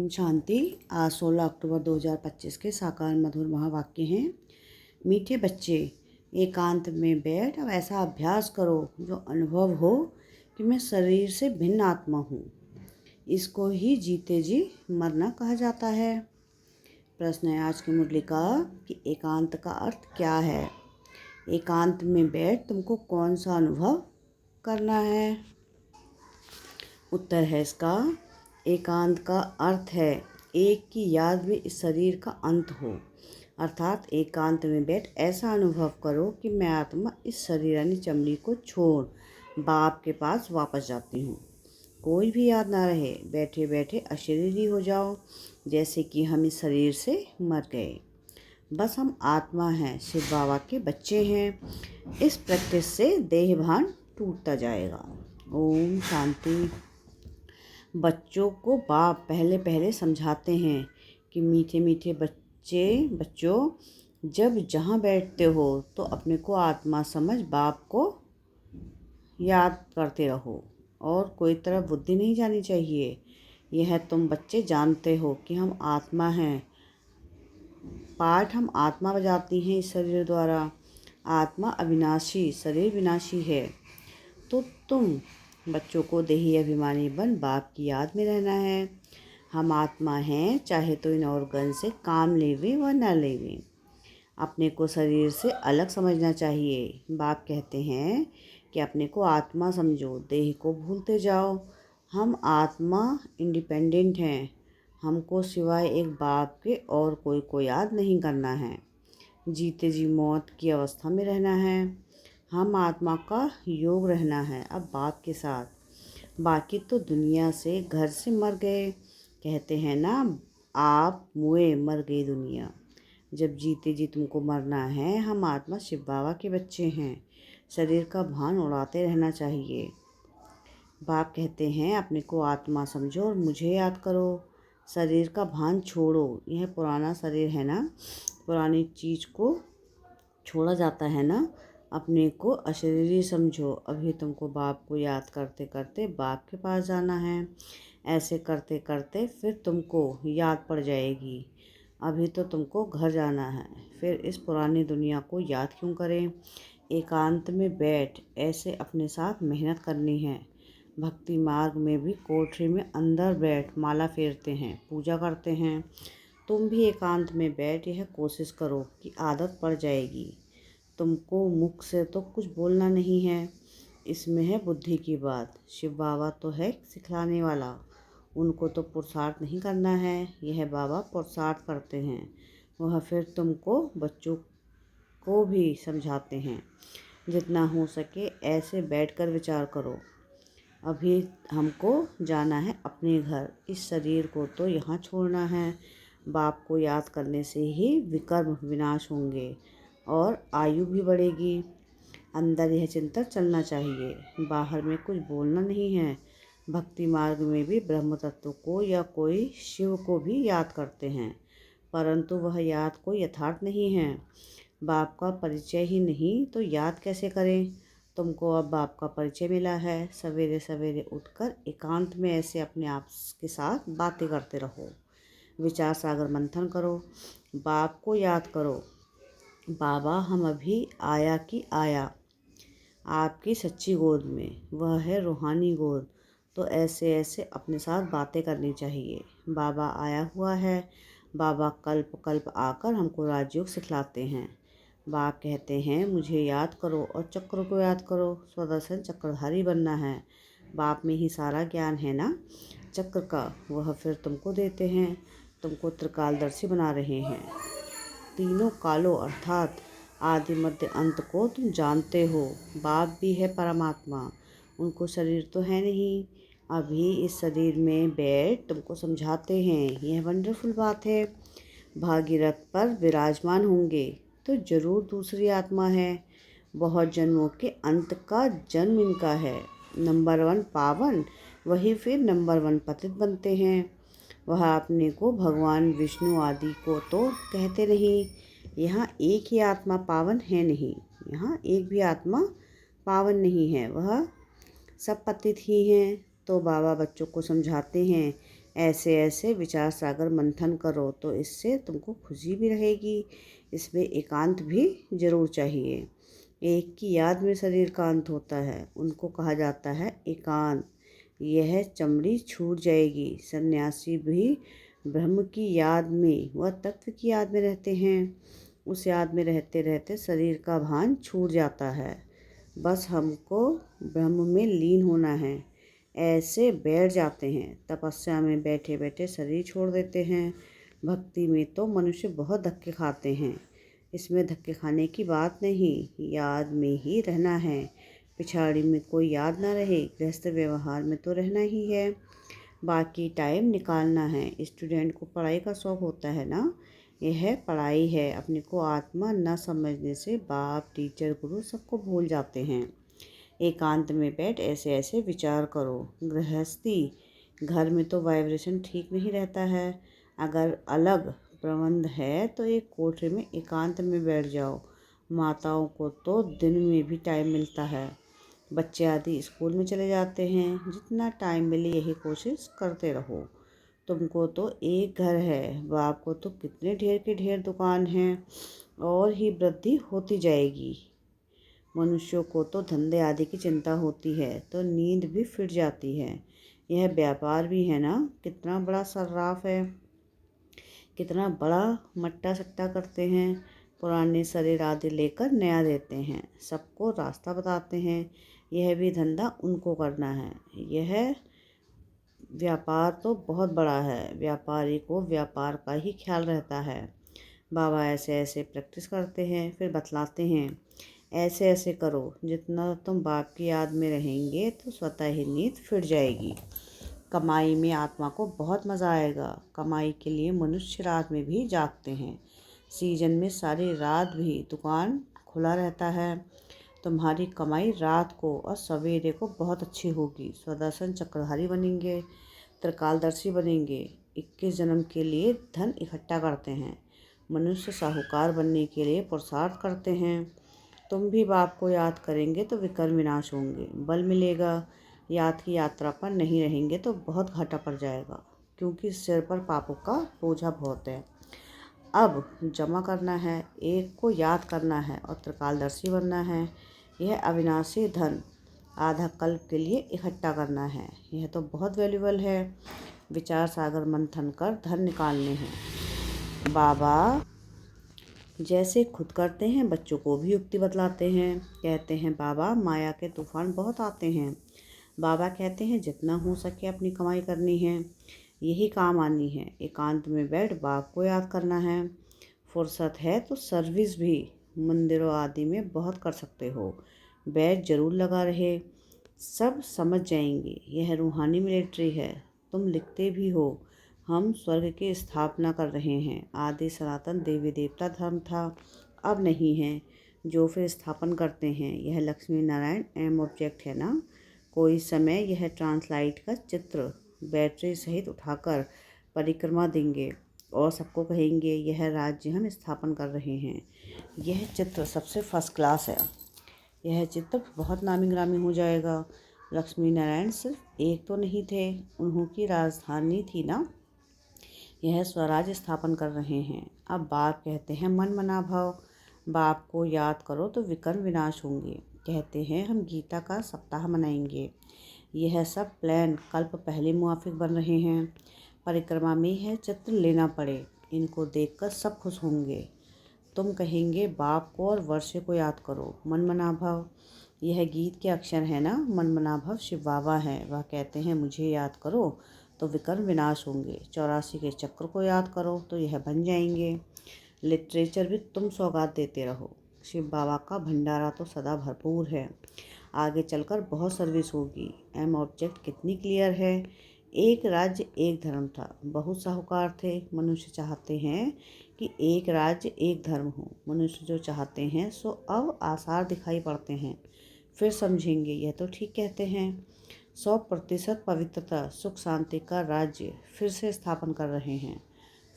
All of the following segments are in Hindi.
ओम शांति। आज 16 अक्टूबर 2025 के साकार मधुर महावाक्य हैं। मीठे बच्चे, एकांत में बैठ अब ऐसा अभ्यास करो जो अनुभव हो कि मैं शरीर से भिन्न आत्मा हूँ। इसको ही जीते जी मरना कहा जाता है। प्रश्न है आज की मुरली का कि एकांत का अर्थ क्या है। एकांत में बैठ तुमको कौन सा अनुभव करना है। उत्तर है इसका, एकांत का अर्थ है एक की याद में इस शरीर का अंत हो। अर्थात एकांत में बैठ ऐसा अनुभव करो कि मैं आत्मा इस शरीर यानी चमड़ी को छोड़ बाप के पास वापस जाती हूँ। कोई भी याद ना रहे, बैठे बैठे अशरीरी हो जाओ, जैसे कि हम इस शरीर से मर गए। बस हम आत्मा हैं, शिव बाबा के बच्चे हैं। इस प्रैक्टिस से देह भान टूटता जाएगा। ओम शांति। बच्चों को बाप पहले पहले समझाते हैं कि मीठे मीठे बच्चों, जब जहाँ बैठते हो तो अपने को आत्मा समझ बाप को याद करते रहो और कोई तरफ बुद्धि नहीं जानी चाहिए। यह तुम बच्चे जानते हो कि हम आत्मा हैं। पाठ हम आत्मा बजाती हैं इस शरीर द्वारा। आत्मा अविनाशी, शरीर विनाशी है। तो तुम बच्चों को देही अभिमानी बन बाप की याद में रहना है। हम आत्मा हैं, चाहे तो इन ऑर्गन से काम लेवें व न लेवें। अपने को शरीर से अलग समझना चाहिए। बाप कहते हैं कि अपने को आत्मा समझो, देह को भूलते जाओ। हम आत्मा इंडिपेंडेंट हैं। हमको सिवाय एक बाप के और कोई को याद नहीं करना है। जीते जी मौत की अवस्था में रहना है। हम आत्मा का योग रहना है अब बाप के साथ। बाकी तो दुनिया से, घर से मर गए। कहते हैं ना, आप मुए मर गई दुनिया। जब जीते जी तुमको मरना है। हम आत्मा शिव बाबा के बच्चे हैं। शरीर का भान उड़ाते रहना चाहिए। बाप कहते हैं अपने को आत्मा समझो और मुझे याद करो। शरीर का भान छोड़ो। यह पुराना शरीर है ना, पुरानी चीज़ को छोड़ा जाता है ना। अपने को अशरीरी समझो। अभी तुमको बाप को याद करते करते बाप के पास जाना है। ऐसे करते करते फिर तुमको याद पड़ जाएगी। अभी तो तुमको घर जाना है, फिर इस पुरानी दुनिया को याद क्यों करें। एकांत में बैठ ऐसे अपने साथ मेहनत करनी है। भक्ति मार्ग में भी कोठरी में अंदर बैठ माला फेरते हैं, पूजा करते हैं। तुम भी एकांत में बैठ यह कोशिश करो कि आदत पड़ जाएगी। तुमको मुख से तो कुछ बोलना नहीं है, इसमें है बुद्धि की बात। शिव बाबा तो है सिखलाने वाला, उनको तो पुरुषार्थ नहीं करना है। यह बाबा पुरुषार्थ करते हैं। वह फिर तुमको बच्चों को भी समझाते हैं। जितना हो सके ऐसे बैठकर विचार करो। अभी हमको जाना है अपने घर। इस शरीर को तो यहाँ छोड़ना है। बाप को याद करने से ही विकर्म विनाश होंगे और आयु भी बढ़ेगी। अंदर यह चिंतन चलना चाहिए, बाहर में कुछ बोलना नहीं है। भक्ति मार्ग में भी ब्रह्म तत्व को या कोई शिव को भी याद करते हैं, परंतु वह याद कोई यथार्थ नहीं है। बाप का परिचय ही नहीं तो याद कैसे करें। तुमको अब बाप का परिचय मिला है। सवेरे सवेरे उठकर एकांत में ऐसे अपने आप के साथ बातें करते रहो। विचार सागर मंथन करो। बाप को याद करो। बाबा हम अभी आया कि आया आपकी सच्ची गोद में, वह है रूहानी गोद। तो ऐसे ऐसे अपने साथ बातें करनी चाहिए। बाबा आया हुआ है। बाबा कल्प कल्प आकर हमको राजयोग सिखलाते हैं। बाप कहते हैं मुझे याद करो और चक्र को याद करो। स्वदर्शन चक्रधारी बनना है। बाप में ही सारा ज्ञान है ना चक्र का, वह फिर तुमको देते हैं। तुमको त्रिकालदर्शी बना रहे हैं। तीनों कालों अर्थात आदि मध्य अंत को तुम जानते हो। बाप भी है परमात्मा, उनको शरीर तो है नहीं। अभी इस शरीर में बैठ तुमको समझाते हैं। यह वंडरफुल बात है। भागीरथ पर विराजमान होंगे तो जरूर दूसरी आत्मा है। बहुत जन्मों के अंत का जन्म इनका है। नंबर 1 पावन, वही फिर नंबर 1 पतित बनते हैं। वह अपने को भगवान विष्णु आदि को तो कहते नहीं। यहाँ एक ही आत्मा पावन है नहीं। यहाँ एक भी आत्मा पावन नहीं है, वह सब पतित ही हैं। तो बाबा बच्चों को समझाते हैं ऐसे ऐसे विचार सागर मंथन करो तो इससे तुमको खुशी भी रहेगी। इसमें एकांत भी जरूर चाहिए। एक की याद में शरीर कांत होता है, उनको कहा जाता है एकांत। यह चमड़ी छूट जाएगी। सन्यासी भी ब्रह्म की याद में व तत्व की याद में रहते हैं। उस याद में रहते रहते शरीर का भान छूट जाता है। बस हमको ब्रह्म में लीन होना है। ऐसे बैठ जाते हैं। तपस्या में बैठे बैठे शरीर छोड़ देते हैं। भक्ति में तो मनुष्य बहुत धक्के खाते हैं। इसमें धक्के खाने की बात नहीं, याद में ही रहना है। पिछाड़ी में कोई याद ना रहे, गृहस्थ व्यवहार में तो रहना ही है। बाकी टाइम निकालना है। स्टूडेंट को पढ़ाई का शौक़ होता है ना, यह पढ़ाई है। अपने को आत्मा न समझने से बाप, टीचर, गुरु सबको भूल जाते हैं। एकांत में बैठ ऐसे ऐसे विचार करो। गृहस्थी घर में तो वाइब्रेशन ठीक नहीं रहता है। अगर अलग प्रबंध है तो एक कोठरी में एकांत में बैठ जाओ। माताओं को तो दिन में भी टाइम मिलता है। बच्चे आदि स्कूल में चले जाते हैं। जितना टाइम मिले यही कोशिश करते रहो। तुमको तो एक घर है, बाप को तो कितने ढेर के ढेर दुकान हैं और ही वृद्धि होती जाएगी। मनुष्यों को तो धंधे आदि की चिंता होती है तो नींद भी फिर जाती है। यह व्यापार भी है ना, कितना बड़ा सर्राफ है, कितना बड़ा मट्टा सट्टा करते हैं। पुराने शरीर आदि लेकर नया देते हैं, सबको रास्ता बताते हैं। यह भी धंधा उनको करना है। यह व्यापार तो बहुत बड़ा है। व्यापारी को व्यापार का ही ख्याल रहता है। बाबा ऐसे ऐसे प्रैक्टिस करते हैं, फिर बतलाते हैं ऐसे ऐसे करो। जितना तुम बाप की याद में रहेंगे तो स्वतः ही नींद फिर जाएगी। कमाई में आत्मा को बहुत मज़ा आएगा। कमाई के लिए मनुष्य रात में भी जागते हैं। सीजन में सारी रात भी दुकान खुला रहता है। तुम्हारी कमाई रात को और सवेरे को बहुत अच्छी होगी। स्वदर्शन चक्रधारी बनेंगे, त्रिकालदर्शी बनेंगे। 21 जन्म के लिए धन इकट्ठा करते हैं। मनुष्य साहूकार बनने के लिए पुरुषार्थ करते हैं। तुम भी बाप को याद करेंगे तो विकर्म विनाश होंगे, बल मिलेगा। याद की यात्रा पर नहीं रहेंगे तो बहुत घाटा पड़ जाएगा, क्योंकि सिर पर पापों का बोझा बहुत है। अब जमा करना है, एक को याद करना है और त्रिकालदर्शी बनना है। यह अविनाशी धन आधा कल्प के लिए इकट्ठा करना है। यह तो बहुत वैल्यूबल है। विचार सागर मंथन कर धन निकालने हैं। बाबा जैसे खुद करते हैं बच्चों को भी युक्ति बतलाते हैं। कहते हैं बाबा माया के तूफान बहुत आते हैं। बाबा कहते हैं जितना हो सके अपनी कमाई करनी है, यही काम आनी है। एकांत में बैठ बाप को याद करना है। फुर्सत है तो सर्विस भी मंदिरों आदि में बहुत कर सकते हो। बैच जरूर लगा रहे, सब समझ जाएंगे। यह रूहानी मिलिट्री है। तुम लिखते भी हो, हम स्वर्ग की स्थापना कर रहे हैं। आदि सनातन देवी देवता धर्म था, अब नहीं है। जो फिर स्थापन करते हैं, यह लक्ष्मी नारायण एम ऑब्जेक्ट है ना। कोई समय यह ट्रांसलाइट का चित्र बैटरी सहित उठाकर परिक्रमा देंगे और सबको कहेंगे यह राज्य हम स्थापन कर रहे हैं। यह चित्र सबसे फर्स्ट क्लास है। यह चित्र बहुत नामी ग्रामी हो जाएगा। लक्ष्मी नारायण सिर्फ एक तो नहीं थे, उन्हों की राजधानी थी ना। यह स्वराज स्थापन कर रहे हैं। अब बाप कहते हैं मन मना भाव। बाप को याद करो तो विकर्म विनाश होंगे। कहते हैं हम गीता का सप्ताह मनाएंगे। यह सब प्लान कल्प पहले मुआफिक बन रहे हैं। परिक्रमा में यह चित्र लेना पड़े, इनको देखकर सब खुश होंगे। तुम कहेंगे बाप को और वर्षे को याद करो। मन मना भाव यह गीत के अक्षर है ना। मन मना भाव शिव बाबा हैं। वह कहते हैं मुझे याद करो तो विकर्म विनाश होंगे। 84 के चक्र को याद करो तो यह बन जाएंगे। लिटरेचर भी तुम सौगात देते रहो। शिव बाबा का भंडारा तो सदा भरपूर है। आगे चलकर बहुत सर्विस होगी। एम ऑब्जेक्ट कितनी क्लियर है। एक राज्य एक धर्म था, बहुत साहूकार थे। मनुष्य चाहते हैं कि एक राज्य एक धर्म हो। मनुष्य जो चाहते हैं सो अब आसार दिखाई पड़ते हैं। फिर समझेंगे यह तो ठीक कहते हैं। 100% पवित्रता सुख शांति का राज्य फिर से स्थापन कर रहे हैं।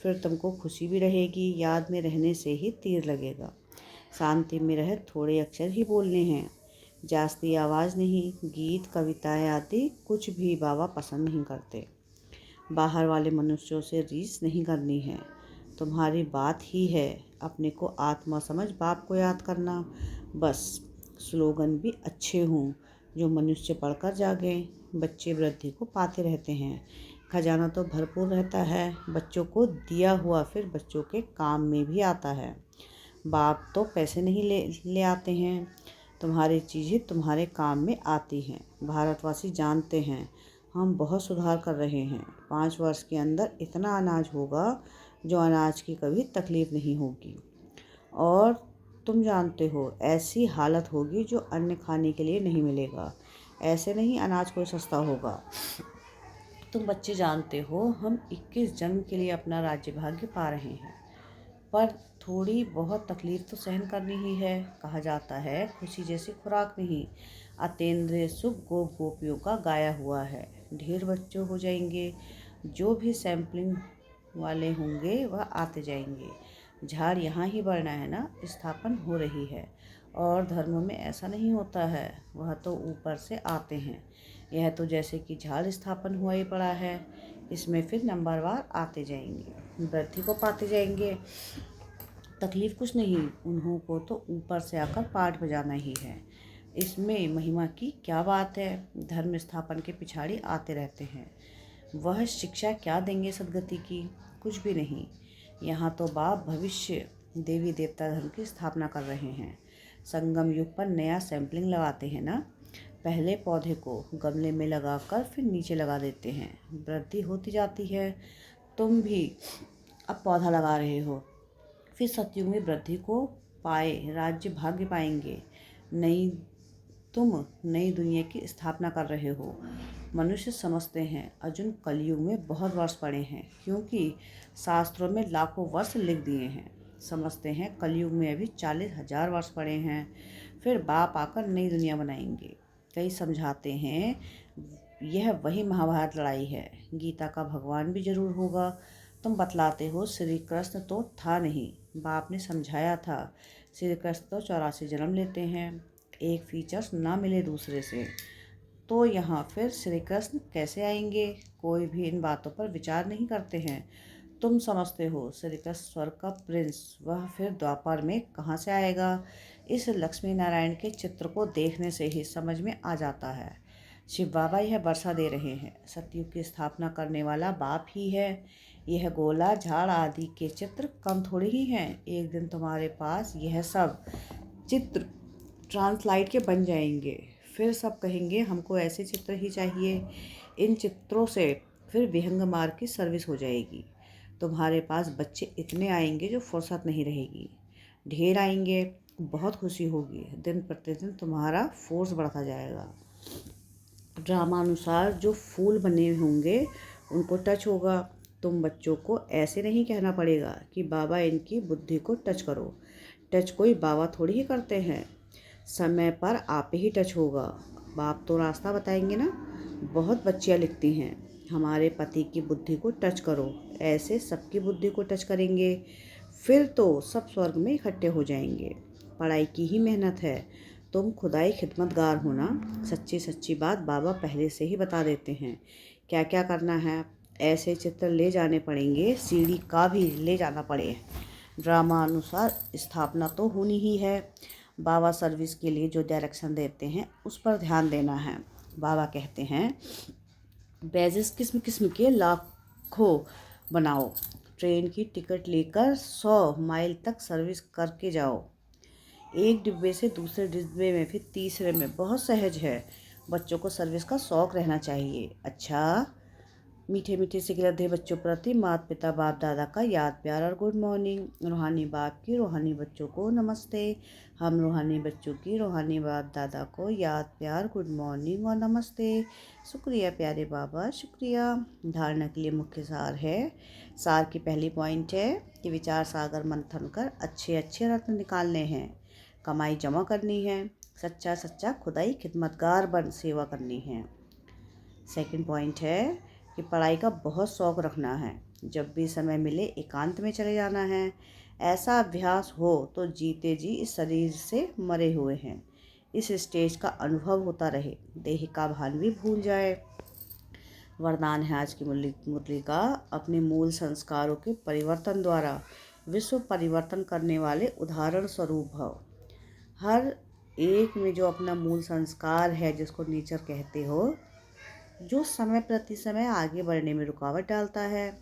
फिर तुमको खुशी भी रहेगी। याद में रहने से ही तीर लगेगा। शांति में रहे थोड़े अक्षर ही बोलने हैं, जास्ती आवाज़ नहीं। गीत कविताएं आदि कुछ भी बाबा पसंद नहीं करते। बाहर वाले मनुष्यों से रीस नहीं करनी है। तुम्हारी बात ही है अपने को आत्मा समझ बाप को याद करना। बस स्लोगन भी अच्छे हों जो मनुष्य पढ़कर जागे। बच्चे वृद्धि को पाते रहते हैं। खजाना तो भरपूर रहता है, बच्चों को दिया हुआ फिर बच्चों के काम में भी आता है। बाप तो पैसे नहीं ले आते हैं, तुम्हारी चीज़ें तुम्हारे काम में आती हैं। भारतवासी जानते हैं हम बहुत सुधार कर रहे हैं। 5 वर्ष के अंदर इतना अनाज होगा जो अनाज की कभी तकलीफ नहीं होगी। और तुम जानते हो ऐसी हालत होगी जो अन्न खाने के लिए नहीं मिलेगा। ऐसे नहीं अनाज कोई सस्ता होगा। तुम बच्चे जानते हो हम 21 जन्म के लिए अपना राज्य भाग्य पा रहे हैं, पर थोड़ी बहुत तकलीफ तो सहन करनी ही है। कहा जाता है खुशी जैसी खुराक नहीं। अतीन्द्रिय सुख गोपियों का गाया हुआ है। ढेर बच्चे हो जाएंगे, जो भी सैंपलिंग वाले होंगे वह आते जाएंगे। झाड़ यहाँ ही बढ़ना है ना, स्थापन हो रही है। और धर्म में ऐसा नहीं होता है, वह तो ऊपर से आते हैं। यह तो जैसे कि झाड़ स्थापन हुआ ही पड़ा है, इसमें फिर नंबरवार आते जाएंगे, वृद्धि को पाते जाएंगे। तकलीफ कुछ नहीं, उन्हों को तो ऊपर से आकर पाठ बजाना ही है। इसमें महिमा की क्या बात है। धर्म स्थापन के पिछाड़ी आते रहते हैं। वह शिक्षा क्या देंगे सदगति की? कुछ भी नहीं। यहाँ तो बाप भविष्य देवी देवता धर्म की स्थापना कर रहे हैं। संगम युग पर नया सैंपलिंग लगाते हैं ना। पहले पौधे को गमले में लगाकर फिर नीचे लगा देते हैं, वृद्धि होती जाती है। तुम भी अब पौधा लगा रहे हो, फिर सतयुग में वृद्धि को पाए राज्य भाग्य पाएंगे। तुम नई दुनिया की स्थापना कर रहे हो। मनुष्य समझते हैं अर्जुन कलयुग में बहुत वर्ष पड़े हैं, क्योंकि शास्त्रों में लाखों वर्ष लिख दिए हैं। समझते हैं कलयुग में अभी 40,000 वर्ष पड़े हैं, फिर बाप आकर नई दुनिया बनाएंगे। कई समझाते हैं यह वही महाभारत लड़ाई है, गीता का भगवान भी जरूर होगा। तुम बतलाते हो श्री कृष्ण तो था नहीं, बाप ने समझाया था। श्री कृष्ण तो 84 जन्म लेते हैं, एक फीचर्स ना मिले दूसरे से, तो यहाँ फिर श्री कृष्ण कैसे आएंगे? कोई भी इन बातों पर विचार नहीं करते हैं। तुम समझते हो श्री कृष्ण स्वर्ग का प्रिंस, वह फिर द्वापर में कहाँ से आएगा? इस लक्ष्मी नारायण के चित्र को देखने से ही समझ में आ जाता है। शिव बाबा यह वर्षा दे रहे हैं, सतयुग की स्थापना करने वाला बाप ही है। यह गोला झाड़ आदि के चित्र कम थोड़े ही हैं। एक दिन तुम्हारे पास यह सब चित्र ट्रांसलाइट के बन जाएंगे, फिर सब कहेंगे हमको ऐसे चित्र ही चाहिए। इन चित्रों से फिर विहंग मार्ग की सर्विस हो जाएगी। तुम्हारे पास बच्चे इतने आएंगे जो फुर्सत नहीं रहेगी। ढेर आएंगे, बहुत खुशी होगी। दिन प्रतिदिन तुम्हारा फोर्स बढ़ता जाएगा। ड्रामा अनुसार जो फूल बने होंगे उनको टच होगा। तुम बच्चों को ऐसे नहीं कहना पड़ेगा कि बाबा इनकी बुद्धि को टच करो। टच कोई बाबा थोड़ी ही करते हैं, समय पर आप ही टच होगा। बाप तो रास्ता बताएंगे ना। बहुत बच्चियाँ लिखती हैं हमारे पति की बुद्धि को टच करो। ऐसे सबकी बुद्धि को टच करेंगे, फिर तो सब स्वर्ग में इकट्ठे हो जाएंगे। पढ़ाई की ही मेहनत है, तुम खुदाई खिदमतगार हो ना। सच्ची सच्ची बात बाबा पहले से ही बता देते हैं क्या क्या करना है। ऐसे चित्र ले जाने पड़ेंगे, सीढ़ी का भी ले जाना पड़े। ड्रामा अनुसार स्थापना तो होनी ही है। बाबा सर्विस के लिए जो डायरेक्शन देते हैं उस पर ध्यान देना है। बाबा कहते हैं बैजेस किस्म किस्म के लाखों बनाओ। ट्रेन की टिकट लेकर 100 माइल तक सर्विस करके जाओ। एक डिब्बे से दूसरे डिब्बे में, फिर तीसरे में, बहुत सहज है। बच्चों को सर्विस का शौक़ रहना चाहिए। अच्छा, मीठे मीठे से खिलते बच्चों प्रति माता पिता बाप दादा का याद प्यार और गुड मॉर्निंग। रूहानी बाप की रूहानी बच्चों को नमस्ते। हम रूहानी बच्चों की रूहानी बाप दादा को याद प्यार गुड मॉर्निंग और नमस्ते। शुक्रिया प्यारे बाबा, शुक्रिया। धारणा के लिए मुख्य सार है। सार की पहली पॉइंट है कि विचार सागर मंथन कर अच्छे अच्छे रत्न निकालने हैं, कमाई जमा करनी है, सच्चा सच्चा खुदाई खिदमतगार बन सेवा करनी है। सेकंड पॉइंट है कि पढ़ाई का बहुत शौक़ रखना है, जब भी समय मिले एकांत में चले जाना है। ऐसा अभ्यास हो तो जीते जी इस शरीर से मरे हुए हैं। इस स्टेज का अनुभव होता रहे, देह का भान भी भूल जाए। वरदान है आज की मुरली का, अपने मूल संस्कारों के परिवर्तन द्वारा विश्व परिवर्तन करने वाले उदाहरण स्वरूप भव। हर एक में जो अपना मूल संस्कार है, जिसको नेचर कहते हो, जो समय प्रति समय आगे बढ़ने में रुकावट डालता है,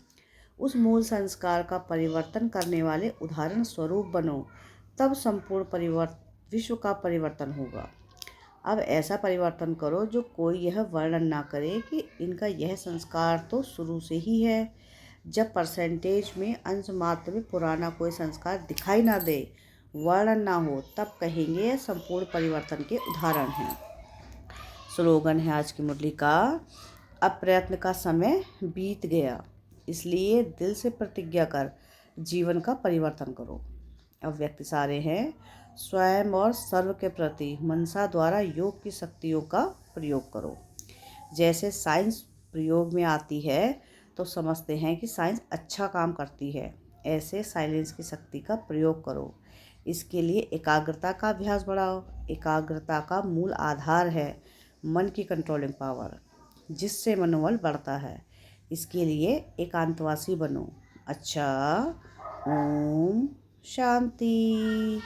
उस मूल संस्कार का परिवर्तन करने वाले उदाहरण स्वरूप बनो, तब संपूर्ण विश्व का परिवर्तन होगा। अब ऐसा परिवर्तन करो जो कोई यह वर्णन ना करे कि इनका यह संस्कार तो शुरू से ही है। जब परसेंटेज में अंश मात्र में पुराना कोई संस्कार दिखाई ना दे, वर्णन ना हो, तब कहेंगे यह संपूर्ण परिवर्तन के उदाहरण हैं। स्लोगन है आज की मुरली का, अब प्रयत्न का समय बीत गया, इसलिए दिल से प्रतिज्ञा कर जीवन का परिवर्तन करो। अब व्यक्ति सारे हैं, स्वयं और सर्व के प्रति मनसा द्वारा योग की शक्तियों का प्रयोग करो। जैसे साइंस प्रयोग में आती है तो समझते हैं कि साइंस अच्छा काम करती है, ऐसे साइलेंस की शक्ति का प्रयोग करो। इसके लिए एकाग्रता का अभ्यास बढ़ाओ। एकाग्रता का मूल आधार है मन की कंट्रोलिंग पावर, जिससे मनोबल बढ़ता है। इसके लिए एकांतवासी बनो। अच्छा, ओम शांति।